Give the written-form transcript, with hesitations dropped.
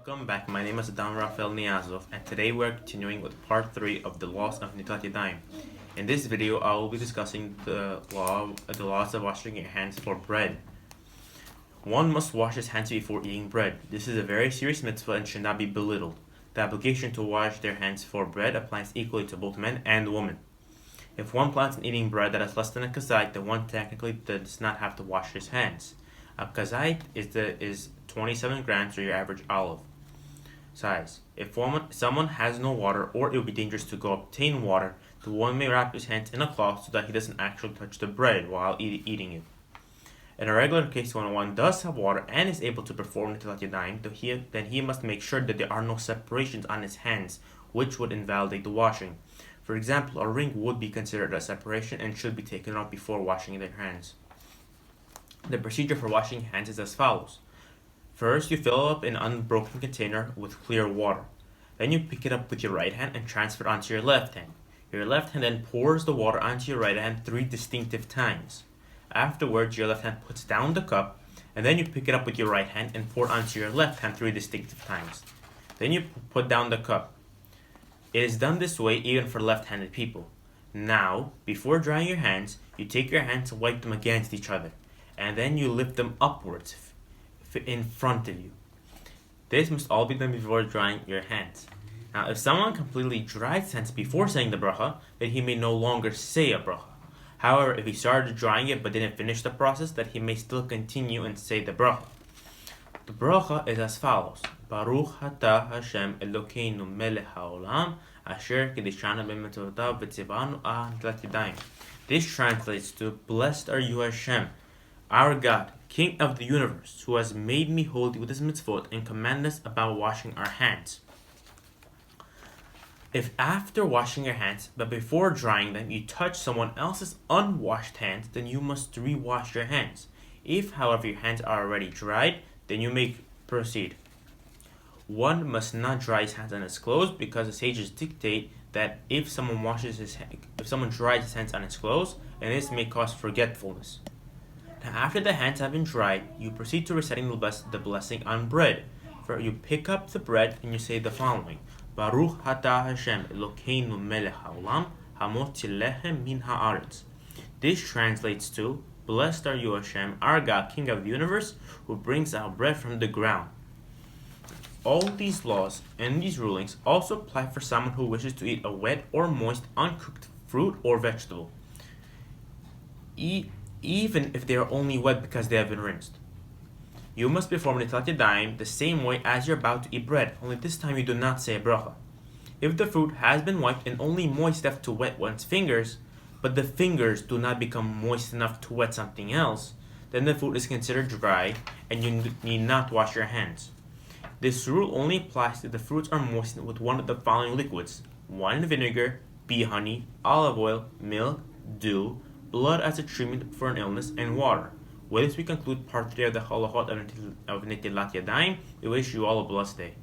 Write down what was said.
Welcome back. My name is Adam Rafael Niazov, and today we're continuing with part 3 of the laws of Netilat Yadayim. In this video, I will be discussing the laws of washing your hands for bread. One must wash his hands before eating bread. This is a very serious mitzvah and should not be belittled. The obligation to wash their hands for bread applies equally to both men and women. If one plans on eating bread that is less than a kazait, then one technically does not have to wash his hands. A kazait is 27 grams, or your average olive size. If someone has no water, or it would be dangerous to go obtain water, the one may wrap his hands in a cloth so that he doesn't actually touch the bread while eating it. In a regular case, when one does have water and is able to perform Netilat Yadayim, then he must make sure that there are no separations on his hands, which would invalidate the washing. For example, a ring would be considered a separation and should be taken off before washing their hands. The procedure for washing hands is as follows. First, you fill up an unbroken container with clear water. Then you pick it up with your right hand and transfer it onto your left hand. Your left hand then pours the water onto your right hand 3 distinctive times. Afterwards, your left hand puts down the cup, and then you pick it up with your right hand and pour it onto your left hand 3 distinctive times. Then you put down the cup. It is done this way even for left-handed people. Now, before drying your hands, you take your hands and wipe them against each other, and then you lift them upwards in front of you. This must all be done before drying your hands. Now, if someone completely dries his hands before saying the bracha, then he may no longer say a bracha. However, if he started drying it but didn't finish the process, then he may still continue and say the bracha. The bracha is as follows: Baruch atah Hashem Elokeinu melech haolam asher kedishanu b'mitzvotav v'tzivanu netilat yadayim. This translates to, "Blessed are you, Hashem, our God, King of the universe, who has made me holy with his mitzvot and commanded us about washing our hands." If after washing your hands, but before drying them, you touch someone else's unwashed hands, then you must re-wash your hands. If, however, your hands are already dried, then you may proceed. One must not dry his hands on his clothes, because the sages dictate that if someone dries his hands on his clothes, and this may cause forgetfulness. Now, after the hands have been dried, you proceed to reciting the blessing on bread. For you pick up the bread and you say the following: Baruch atah Hashem Elokeinu melech haolam Hamotzi lechem min haaretz. This translates to, "Blessed are you, Hashem, our God, King of the universe, who brings out bread from the ground." All these laws and these rulings also apply for someone who wishes to eat a wet or moist uncooked fruit or vegetable, even if they are only wet because they have been rinsed. You must perform Netilat Yadayim the same way as you're about to eat bread, only this time you do not say a bracha. If the fruit has been wiped and only moist enough to wet one's fingers, but the fingers do not become moist enough to wet something else, then the food is considered dry and you need not wash your hands. This rule only applies if the fruits are moistened with one of the following liquids: wine and vinegar, bee honey, olive oil, milk, dew, blood as a treatment for an illness, and water. With this we conclude part 3 of the halachot of Netilat Yadayim. We wish you all a blessed day.